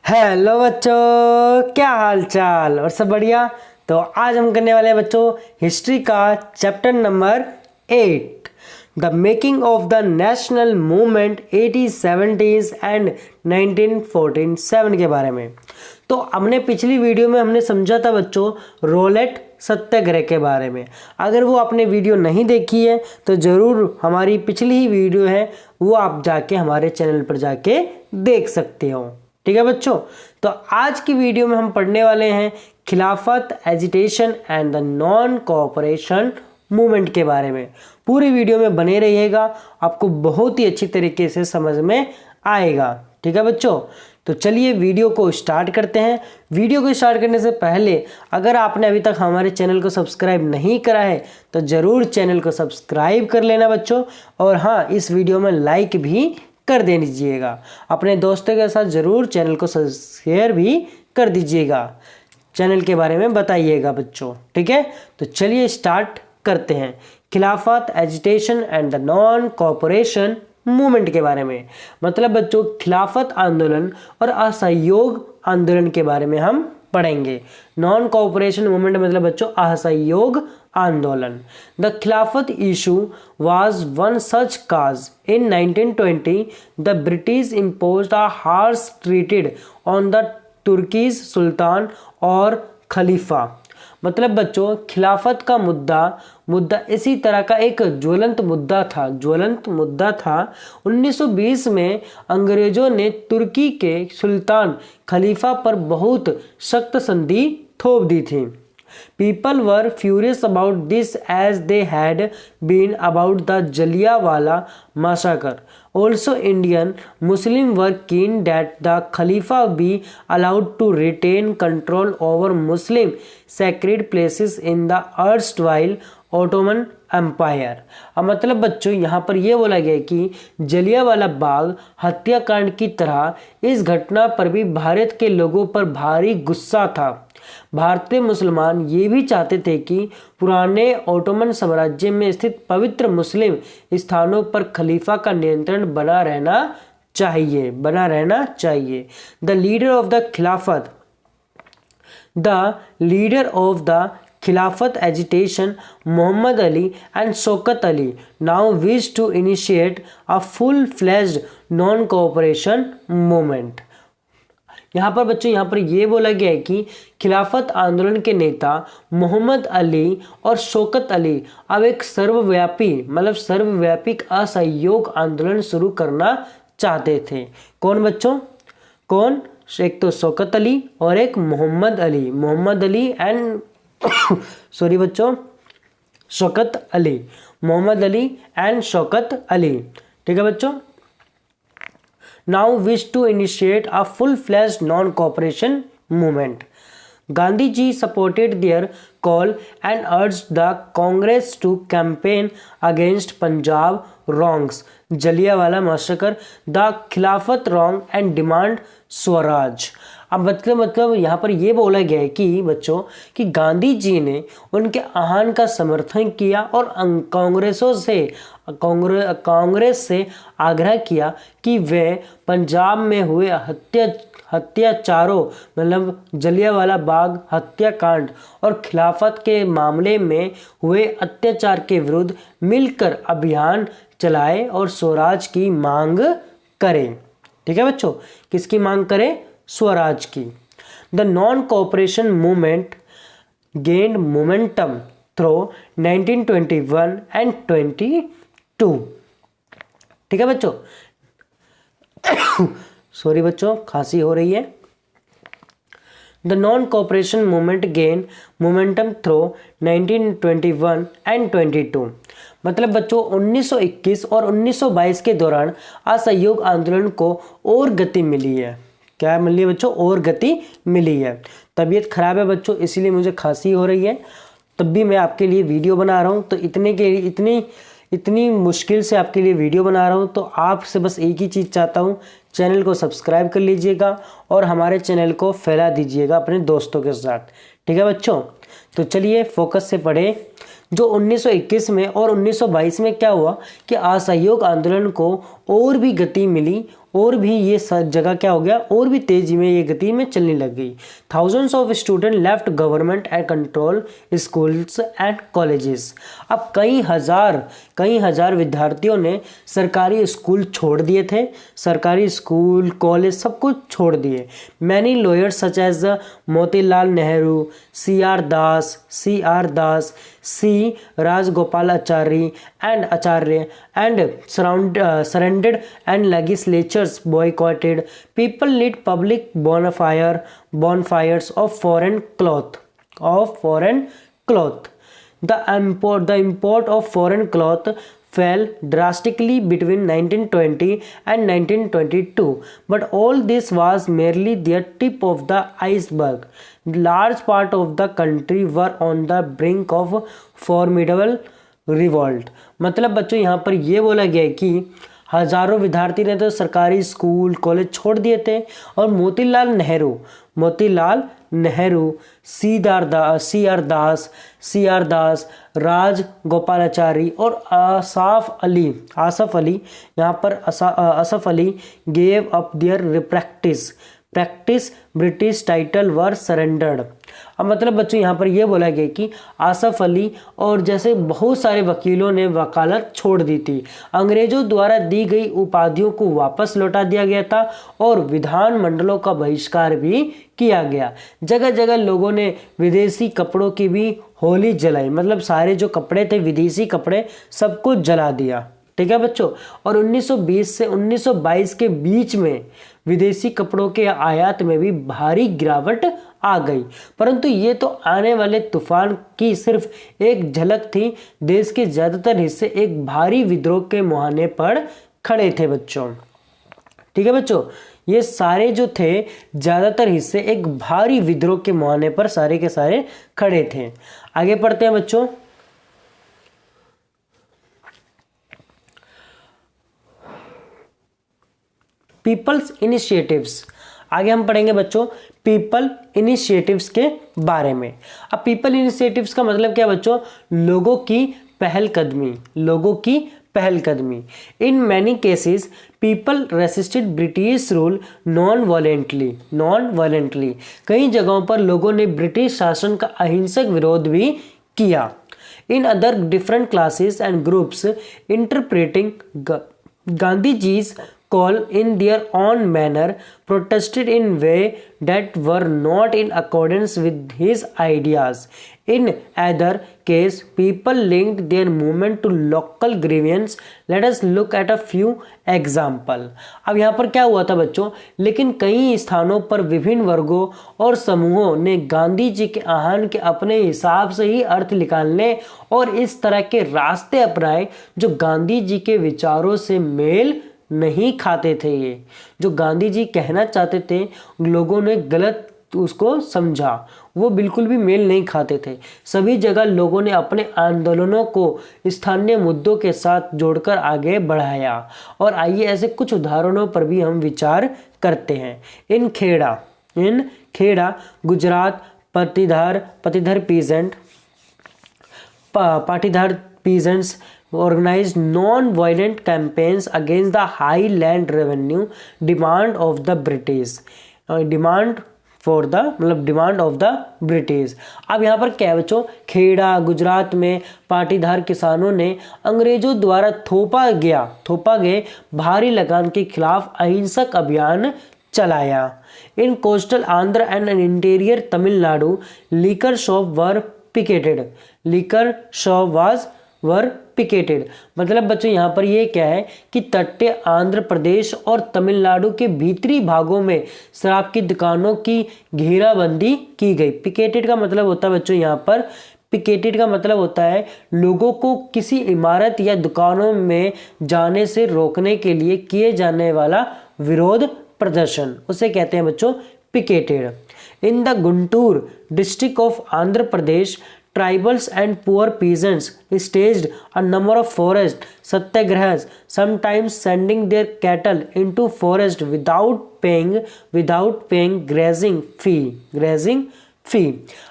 Hello बच्चों, क्या हाल चाल और सब बढ़िया। तो आज हम करने वाले हैं बच्चों हिस्ट्री का chapter number 8, the making of the national movement 1870s and 1947 के बारे में। तो हमने पिछली वीडियो में हमने समझा था बच्चों रोलेट सत्याग्रह के बारे में। अगर वो आपने वीडियो नहीं देखी है तो ज़रूर हमारी पिछली ही वीडियो है वो आप जाके हमारे चैनल पर जाके देख सकते हो। ठीक है बच्चों, तो आज की वीडियो में हम पढ़ने वाले हैं खिलाफत agitation and the non cooperation movement के बारे में। पूरी वीडियो में बने रहिएगा, आपको बहुत ही अच्छी तरीके से समझ में आएगा। ठीक है बच्चों, तो चलिए वीडियो को स्टार्ट करते हैं। वीडियो को स्टार्ट करने से पहले अगर आपने अभी तक हमारे चैनल को सब्सक्राइब नहीं करा है तो ज़रूर चैनल को सब्सक्राइब कर लेना बच्चों। और हाँ, इस वीडियो में लाइक भी कर दे दीजिएगा। अपने दोस्तों के साथ ज़रूर चैनल को शेयर भी कर दीजिएगा, चैनल के बारे में बताइएगा बच्चों। ठीक है, तो चलिए स्टार्ट करते हैं खिलाफत agitation and the non cooperation movement के बारे में। मतलब बच्चों खिलाफत आंदोलन और असहयोग आंदोलन के बारे में हम पढ़ेंगे। नॉन कोऑपरेशन मूवमेंट मतलब बच्चों असहयोग आंदोलन। द खिलाफत issue was one such cause. In 1920, the British imposed a harsh treaty on the Turkish Sultan और खलीफा। मतलब बच्चों खिलाफत का मुद्दा इसी तरह का एक ज्वलंत मुद्दा था। 1920 में अंग्रेजों ने तुर्की के सुल्तान खलीफा पर बहुत सख्त संधि थोप दी थी। People were furious about this as they had been about the Jallianwala massacre. Also, Indian Muslims were keen that the Khalifa be allowed to retain control over Muslim sacred places in the erstwhile Ottoman empire. अब मतलब बच्चों यहाँ पर यह बोला गया कि जलियांवाला बाग हत्याकांड की तरह इस घटना पर भी भारत के लोगों पर भारी गुस्सा था। भारतीय मुसलमान ये भी चाहते थे कि पुराने ओटोमन साम्राज्य में स्थित पवित्र मुस्लिम स्थानों पर खलीफा का नियंत्रण बना रहना चाहिए। The leader of the Khilafat agitation Mohammad Ali and Shaukat Ali now wish to initiate a full fledged non cooperation movement. यहाँ पर बच्चों ये बोला गया है कि खिलाफत आंदोलन के नेता मोहम्मद अली और शौकत अली अब एक सर्वव्यापी असहयोग आंदोलन शुरू करना चाहते थे। कौन बच्चों? कौन? एक तो शौकत अली और एक मोहम्मद अली एंड सॉरी बच्चों, शौकत अली, मोहम्मद अली एंड शौकत अली। ठीक है बच्चों, now wish to initiate a full-fledged non-cooperation movement. Gandhiji supported their call and urged the Congress to campaign against Punjab wrongs, Jallianwala massacre, the Khilafat wrong and demand Swaraj. अब मतलब यहाँ पर ये बोला गया है कि बच्चों कि गांधी जी ने उनके आह्वान का समर्थन किया और कांग्रेस से आग्रह किया कि वे पंजाब में हुए हत्याचारों मतलब जलियांवाला बाग हत्याकांड और खिलाफत के मामले में हुए अत्याचार के विरुद्ध मिलकर अभियान चलाए और स्वराज की मांग करें। ठीक है बच्चों, किसकी मांग करें? स्वराज की। The non cooperation movement gained momentum through 1921 and 22। ठीक है बच्चों, सॉरी बच्चों, खांसी हो रही है। The non cooperation movement gain momentum through 1921 and 22। मतलब बच्चों 1921 और 1922 के दौरान असहयोग आंदोलन को और गति मिली है। क्या मिली है बच्चों? और गति मिली है। तबीयत खराब है बच्चों, इसीलिए मुझे खांसी हो रही है, तब भी मैं आपके लिए वीडियो बना रहा हूँ। तो इतनी मुश्किल से आपके लिए वीडियो बना रहा हूँ, तो आपसे बस एक ही चीज़ चाहता हूँ, चैनल को सब्सक्राइब कर लीजिएगा और हमारे चैनल को फैला दीजिएगा अपने दोस्तों के साथ। ठीक है बच्चों, तो चलिए फोकस से पढ़ें। जो 1921 में और 1922 में क्या हुआ कि असहयोग आंदोलन को और भी गति मिली, और भी ये जगह क्या हो गया, और भी तेजी में ये गति में चलने लग गई। Thousands of student left government and control schools and colleges. अब कई हजार विद्यार्थियों ने सरकारी स्कूल छोड़ दिए थे, सरकारी स्कूल कॉलेज सब कुछ छोड़ दिए। Many lawyers such as Motilal Nehru, C.R. Das, C. Rajagopalachari and surrendered and legislatures boycotted. People lit public bonfires of foreign cloth. The import of foreign cloth fell drastically between 1920 and 1922, but all this was merely the tip of the iceberg. Large part of the country were on the brink of formidable revolt. मतलब बच्चों यहाँ पर ये बोला गया है कि हजारों विद्यार्थी ने तो सरकारी स्कूल कॉलेज छोड़ दिए थे, और मोतीलाल नेहरू, C.R. दास, राज गोपालाचारी और आसफ अली यहाँ पर Asaf Ali gave up their practice British title were surrendered. अब मतलब बच्चों यहाँ पर यह बोला गया कि आसफ अली और जैसे बहुत सारे वकीलों ने वकालत छोड़ दी थी, अंग्रेजों द्वारा दी गई उपाधियों को वापस लौटा दिया गया था, और विधान मंडलों का बहिष्कार भी किया गया। जगह जगह लोगों ने विदेशी कपड़ों की भी होली जलाई, मतलब सारे जो कपड़े थे विदेशी कपड़े सबको जला दिया। ठीक है बच्चों, और 1920 से 1922 के बीच में विदेशी कपड़ों के आयात में भी भारी गिरावट आ गई, परंतु ये तो आने वाले तूफान की सिर्फ एक झलक थी। देश के ज्यादातर हिस्से एक भारी विद्रोह के मुहाने पर खड़े थे बच्चों। ठीक है बच्चों, ये सारे जो थे ज्यादातर हिस्से एक भारी विद्रोह के मुहाने पर सारे के सारे खड़े थे। आगे पढ़ते हैं बच्चों। पीपल्स इनिशिएटिव्स, आगे हम पढ़ेंगे बच्चों पीपल इनिशिएटिव्स के बारे में। अब पीपल इनिशिएटिव्स का मतलब क्या बच्चों, लोगों की पहलकदमी। In many cases people resisted British rule non violently. कई जगहों पर लोगों ने ब्रिटिश शासन का अहिंसक विरोध भी किया। In other different classes and groups interpreting Gandhiji's call in their own manner protested in way that were not in accordance with his ideas. In either case, people linked their movement to local grievance. Let us look at a few example. अब यहाँ पर क्या हुआ था बच्चों, लेकिन कई स्थानों पर विभिन्न वर्गों और समूहों ने गांधी जी के आह्वान के अपने हिसाब से ही अर्थ निकालने और इस तरह के रास्ते अपनाए जो गांधी जी के विचारों से मेल नहीं खाते थे। ये जो गांधी जी कहना चाहते थे लोगों ने गलत उसको समझा, वो बिल्कुल भी मेल नहीं खाते थे। सभी जगह लोगों ने अपने आंदोलनों को स्थानीय मुद्दों के साथ जोड़कर आगे बढ़ाया। और आइए ऐसे कुछ उदाहरणों पर भी हम विचार करते हैं। In Kheda Gujarat Patidar peasants organized non-violent campaigns against the high land revenue demand of the British. Demand of the British. अब यहाँ पर क्या है बच्चों, खेड़ा गुजरात में पाटीदार किसानों ने अंग्रेजों द्वारा थोपा गए भारी लगान के खिलाफ अहिंसक अभियान चलाया। इन coastal Andhra and interior Tamil Nadu liquor shop were picketed. मतलब बच्चों यहाँ पर ये क्या है कि तटीय आंध्र प्रदेश और तमिलनाडु के भीतरी भागों में शराब की दुकानों की घेराबंदी की गई। पिकेटेड का मतलब होता है बच्चों यहाँ पर पिकेटेड का मतलब होता है लोगों को किसी इमारत या दुकानों में जाने से रोकने के लिए किए जाने वाला विरोध प्रदर्शन, उसे कहते हैं बच्चों picketed. In the Guntur district of Andhra Pradesh, tribals and poor peasants staged a number of forest satyagrahas, sometimes sending their cattle into forest without paying grazing फी।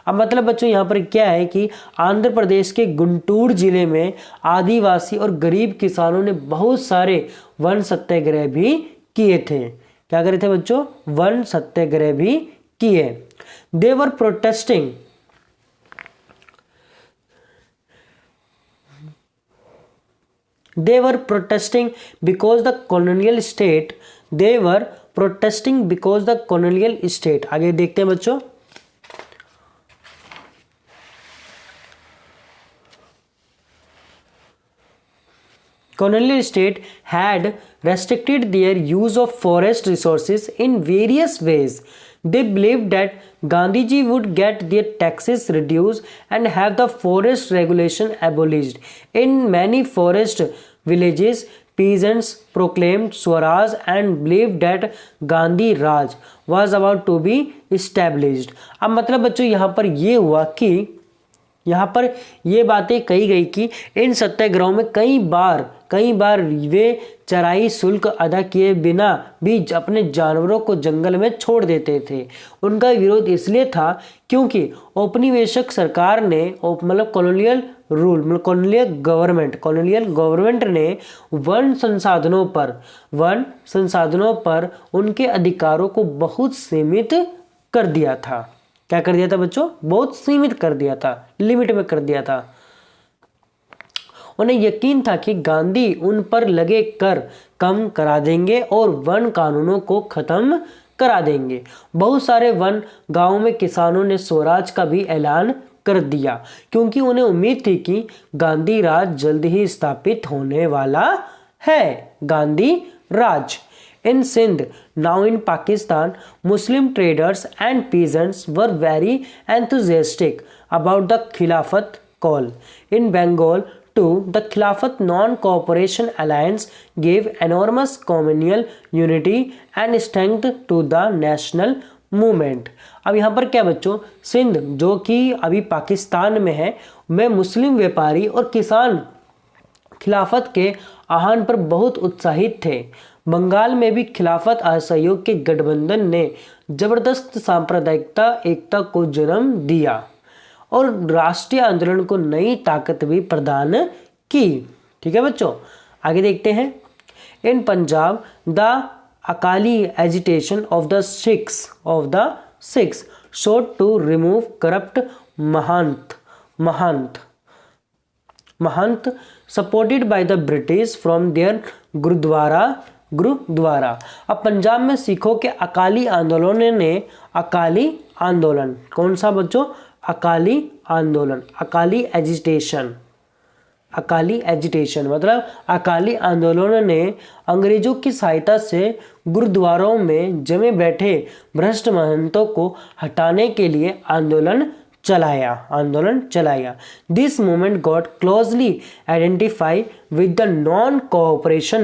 अब मतलब बच्चों यहाँ पर क्या है कि आंध्र प्रदेश के गुंटूर जिले में आदिवासी और गरीब किसानों ने बहुत सारे वन सत्याग्रह भी किए थे। क्या करे थे बच्चों? वन सत्याग्रह भी किए। दे वर protesting They were protesting because the colonial state. They were protesting because the colonial state. आगे देखते हैं बच्चों। Colonial state had restricted their use of forest resources in various ways. They believed that Gandhiji would get their taxes reduced and have the forest regulation abolished. In many forest villages, peasants proclaimed Swaraj and believed that Gandhi Raj was about to be established. अब मतलब बच्चों यहाँ पर ये हुआ कि यहाँ पर ये बातें कही गई कि इन सत्याग्रहों में कई बार वे चराई शुल्क अदा किए बिना भी अपने जानवरों को जंगल में छोड़ देते थे। उनका विरोध इसलिए था क्योंकि औपनिवेशिक सरकार ने मतलब कॉलोनियल गवर्नमेंट ने वन संसाधनों पर उनके अधिकारों को बहुत सीमित कर दिया था। क्या कर दिया था बच्चों? बहुत सीमित कर दिया था, लिमिट में कर दिया था। उन्हें यकीन था कि गांधी उन पर लगे कर कम करा देंगे और वन कानूनों को खत्म करा देंगे। बहुत सारे वन गांवों में किसानों ने स्वराज का भी ऐलान कर दिया क्योंकि उन्हें उम्मीद थी कि गांधी राज जल्द ही स्थापित होने वाला है। गांधी राज। In Sindh, now in Pakistan, Muslim traders and peasants were very enthusiastic about the Khilafat call. In Bengal, too, the Khilafat Non-Cooperation Alliance gave enormous communal unity and strength to the national movement. अब यहाँ पर क्या बच्चों? सिंध जो कि अभी पाकिस्तान में है, में मुस्लिम व्यापारी और किसान खिलाफत के आह्वान पर बहुत उत्साहित थे। बंगाल में भी खिलाफत असहयोग के गठबंधन ने जबरदस्त सांप्रदायिकता एकता को जन्म दिया और राष्ट्रीय आंदोलन को नई ताकत भी प्रदान की। ठीक है बच्चों, आगे देखते हैं। In Punjab the Akali agitation of the Sikhs sought to remove corrupt mahant supported by the British from their gurdwara. अब पंजाब में सिखों के अकाली आंदोलन कौन सा बच्चों? अकाली आंदोलन, अकाली एजिटेशन मतलब अकाली आंदोलन ने अंग्रेजों की सहायता से गुरुद्वारों में जमे बैठे भ्रष्ट महंतों को हटाने के लिए आंदोलन चलाया। This movement got closely identified with the non cooperation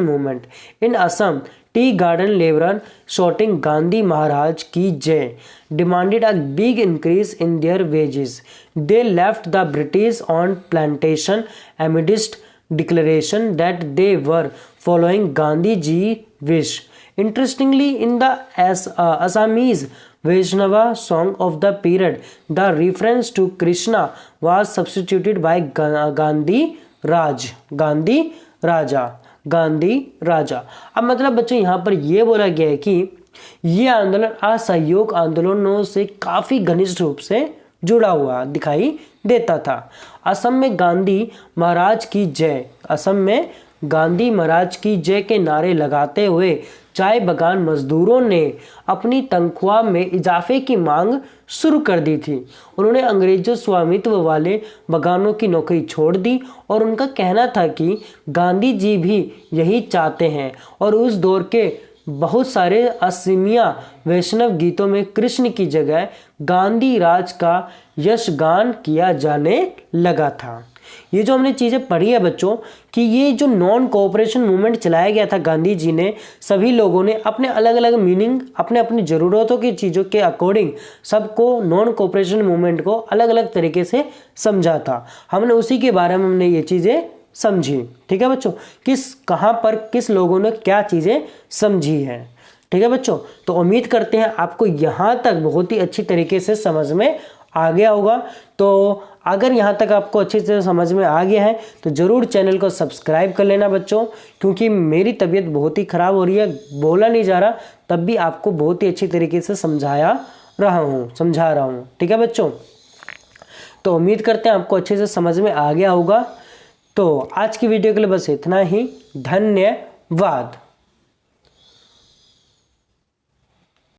movement in Assam. Tea garden labourers shouting Gandhi Maharaj की जय demanded a big increase in their wages. They left the British on plantation amidst declaration that they were following Gandhi ji wish. Interestingly, in the Assamese Vaishnava song of the period, the reference to Krishna was substituted by Gandhi राजा। अब मतलब बच्चों यहाँ पर यह बोला गया है कि ये आंदोलन असहयोग आंदोलनों से काफी घनिष्ठ रूप से जुड़ा हुआ दिखाई देता था। असम में गांधी महाराज की जय के नारे लगाते हुए चाय बगान मजदूरों ने अपनी तनख्वाह में इजाफे की मांग शुरू कर दी थी। उन्होंने अंग्रेजों स्वामित्व वाले बगानों की नौकरी छोड़ दी और उनका कहना था कि गांधी जी भी यही चाहते हैं और उस दौर के बहुत सारे असमिया वैष्णव गीतों में कृष्ण की जगह गांधी राज का यशगान किया जाने लगा था। ये जो हमने चीज़ें पढ़ी है बच्चों कि ये जो नॉन कोऑपरेशन मूवमेंट चलाया गया था गांधी जी ने, सभी लोगों ने अपने अलग अलग मीनिंग अपने अपनी ज़रूरतों की चीज़ों के अकॉर्डिंग सबको नॉन कोऑपरेशन मूवमेंट को अलग अलग तरीके से समझा था। हमने उसी के बारे में हमने ये चीज़ें समझी। ठीक है बच्चों, कहाँ पर किस लोगों ने क्या चीज़ें समझी है। ठीक है बच्चों, तो उम्मीद करते हैं आपको यहाँ तक बहुत ही अच्छी तरीके से समझ में आ गया होगा। तो अगर यहाँ तक आपको अच्छी तरह समझ में आ गया है तो ज़रूर चैनल को सब्सक्राइब कर लेना बच्चों, क्योंकि मेरी तबीयत बहुत ही ख़राब हो रही है, बोला नहीं जा रहा, तब भी आपको बहुत ही अच्छी तरीके से समझा रहा हूँ। ठीक है बच्चों, तो उम्मीद करते हैं आपको अच्छे से समझ में आ गया होगा। तो आज की वीडियो के लिए बस इतना ही, धन्यवाद।